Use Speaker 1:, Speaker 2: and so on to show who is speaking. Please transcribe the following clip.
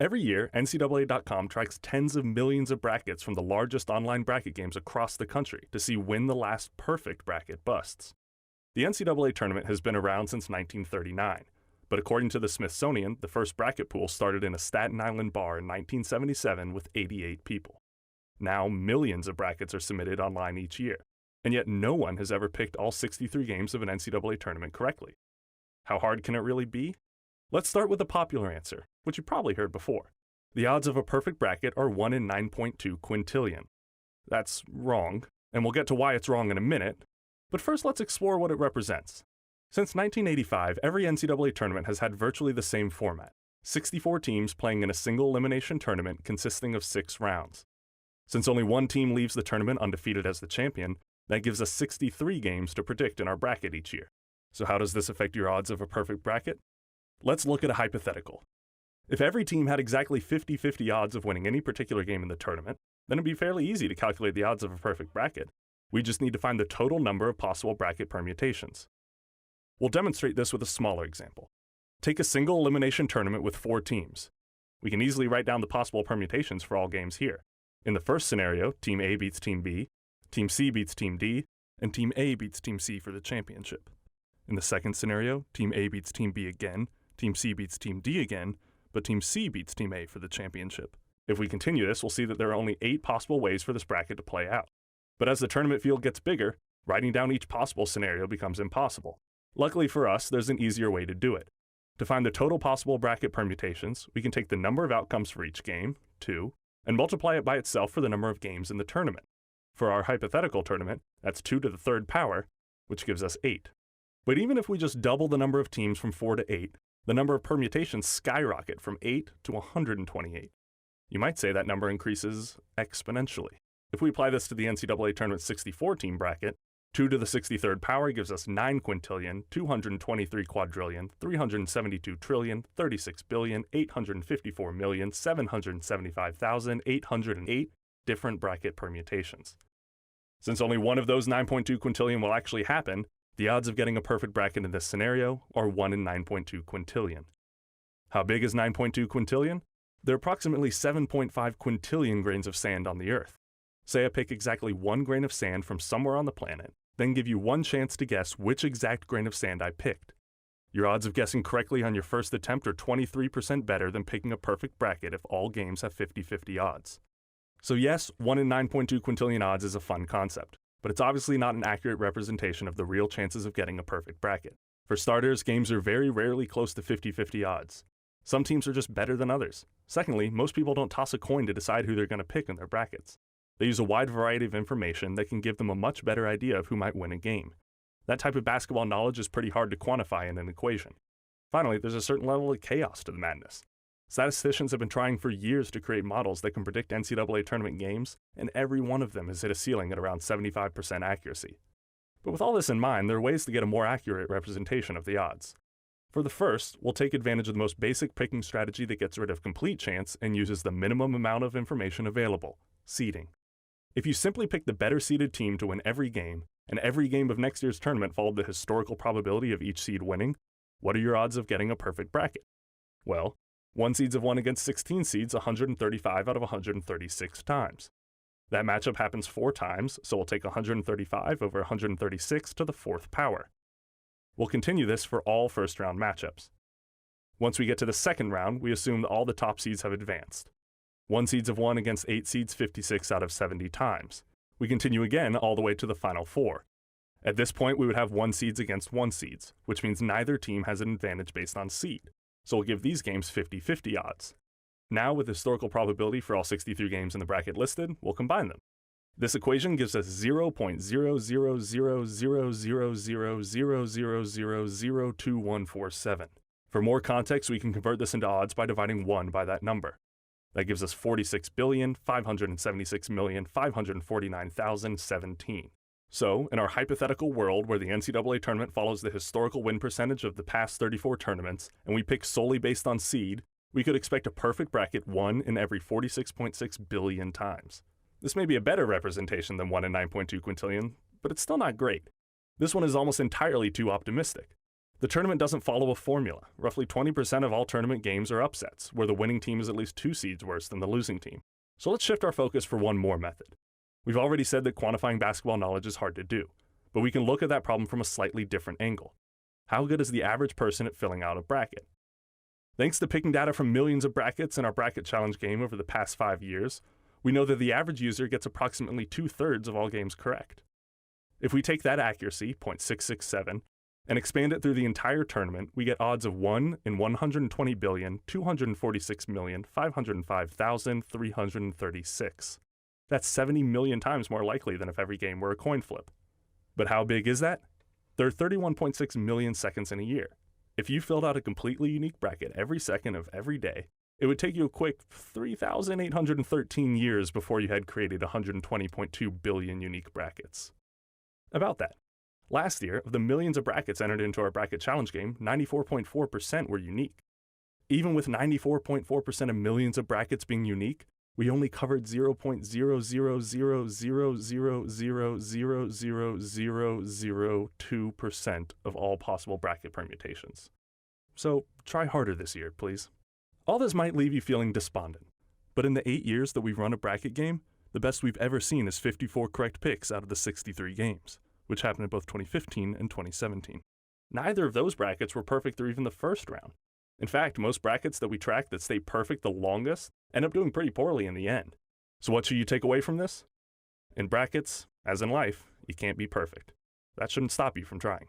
Speaker 1: Every year, NCAA.com tracks tens of millions of brackets from the largest online bracket games across the country to see when the last perfect bracket busts. The NCAA tournament has been around since 1939, but according to the Smithsonian, the first bracket pool started in a Staten Island bar in 1977 with 88 people. Now, millions of brackets are submitted online each year, and yet no one has ever picked all 63 games of an NCAA tournament correctly. How hard can it really be? Let's start with a popular answer, which you probably heard before. The odds of a perfect bracket are 1 in 9.2 quintillion. That's wrong, and we'll get to why it's wrong in a minute, but first let's explore what it represents. Since 1985, every NCAA tournament has had virtually the same format, 64 teams playing in a single elimination tournament consisting of 6 rounds. Since only one team leaves the tournament undefeated as the champion, that gives us 63 games to predict in our bracket each year. So how does this affect your odds of a perfect bracket? Let's look at a hypothetical. If every team had exactly 50-50 odds of winning any particular game in the tournament, then it'd be fairly easy to calculate the odds of a perfect bracket. We just need to find the total number of possible bracket permutations. We'll demonstrate this with a smaller example. Take a single elimination tournament with 4 teams. We can easily write down the possible permutations for all games here. In the first scenario, Team A beats Team B, Team C beats Team D, and Team A beats Team C for the championship. In the second scenario, Team A beats Team B again, Team C beats Team D again, but Team C beats Team A for the championship. If we continue this, we'll see that there are only 8 possible ways for this bracket to play out. But as the tournament field gets bigger, writing down each possible scenario becomes impossible. Luckily for us, there's an easier way to do it. To find the total possible bracket permutations, we can take the number of outcomes for each game, 2, and multiply it by itself for the number of games in the tournament. For our hypothetical tournament, that's 2 to the 3rd power, which gives us 8. But even if we just double the number of teams from 4 to 8, the number of permutations skyrocket from 8 to 128. You might say that number increases exponentially. If we apply this to the NCAA tournament's 64-team bracket, 2 to the 63rd power gives us 9 quintillion, 223 quadrillion, 372 trillion, 36 billion, 854 million, 775,808 different bracket permutations. Since only one of those 9.2 quintillion will actually happen, the odds of getting a perfect bracket in this scenario are 1 in 9.2 quintillion. How big is 9.2 quintillion? There are approximately 7.5 quintillion grains of sand on the Earth. Say I pick exactly 1 grain of sand from somewhere on the planet, then give you 1 chance to guess which exact grain of sand I picked. Your odds of guessing correctly on your first attempt are 23% better than picking a perfect bracket if all games have 50-50 odds. So yes, 1 in 9.2 quintillion odds is a fun concept, but it's obviously not an accurate representation of the real chances of getting a perfect bracket. For starters, games are very rarely close to 50-50 odds. Some teams are just better than others. Secondly, most people don't toss a coin to decide who they're going to pick in their brackets. They use a wide variety of information that can give them a much better idea of who might win a game. That type of basketball knowledge is pretty hard to quantify in an equation. Finally, there's a certain level of chaos to the madness. Statisticians have been trying for years to create models that can predict NCAA tournament games, and every one of them has hit a ceiling at around 75% accuracy. But with all this in mind, there are ways to get a more accurate representation of the odds. For the first, we'll take advantage of the most basic picking strategy that gets rid of complete chance and uses the minimum amount of information available: seeding. If you simply pick the better seeded team to win every game, and every game of next year's tournament followed the historical probability of each seed winning, what are your odds of getting a perfect bracket? Well, 1 seeds have won against 16 seeds 135 out of 136 times. That matchup happens 4 times, so we'll take 135 over 136 to the 4th power. We'll continue this for all first-round matchups. Once we get to the second round, we assume that all the top seeds have advanced. 1 seeds have won against 8 seeds 56 out of 70 times. We continue again all the way to the final 4. At this point, we would have 1 seeds against 1 seeds, which means neither team has an advantage based on seed. So we'll give these games 50-50 odds. Now, with historical probability for all 63 games in the bracket listed, we'll combine them. This equation gives us 0.000000000247. For more context, we can convert this into odds by dividing 1 by that number. That gives us 46,576,549,017. So, in our hypothetical world where the NCAA tournament follows the historical win percentage of the past 34 tournaments, and we pick solely based on seed, we could expect a perfect bracket 1 in every 46.6 billion times. This may be a better representation than 1 in 9.2 quintillion, but it's still not great. This one is almost entirely too optimistic. The tournament doesn't follow a formula. Roughly 20% of all tournament games are upsets, where the winning team is at least 2 seeds worse than the losing team. So let's shift our focus for one more method. We've already said that quantifying basketball knowledge is hard to do, but we can look at that problem from a slightly different angle. How good is the average person at filling out a bracket? Thanks to picking data from millions of brackets in our bracket challenge game over the past 5 years, we know that the average user gets approximately 2/3 of all games correct. If we take that accuracy, 0.667, and expand it through the entire tournament, we get odds of 1 in 120,246,505,336. That's 70 million times more likely than if every game were a coin flip. But how big is that? There are 31.6 million seconds in a year. If you filled out a completely unique bracket every second of every day, it would take you a quick 3,813 years before you had created 120.2 billion unique brackets. About that. Last year, of the millions of brackets entered into our bracket challenge game, 94.4% were unique. Even with 94.4% of millions of brackets being unique, we only covered 0.00000000002% of all possible bracket permutations. So try harder this year, please. All this might leave you feeling despondent, but in the 8 years that we've run a bracket game, the best we've ever seen is 54 correct picks out of the 63 games, which happened in both 2015 and 2017. Neither of those brackets were perfect through even the first round. In fact, most brackets that we track that stay perfect the longest end up doing pretty poorly in the end. So what should you take away from this? In brackets, as in life, you can't be perfect. That shouldn't stop you from trying.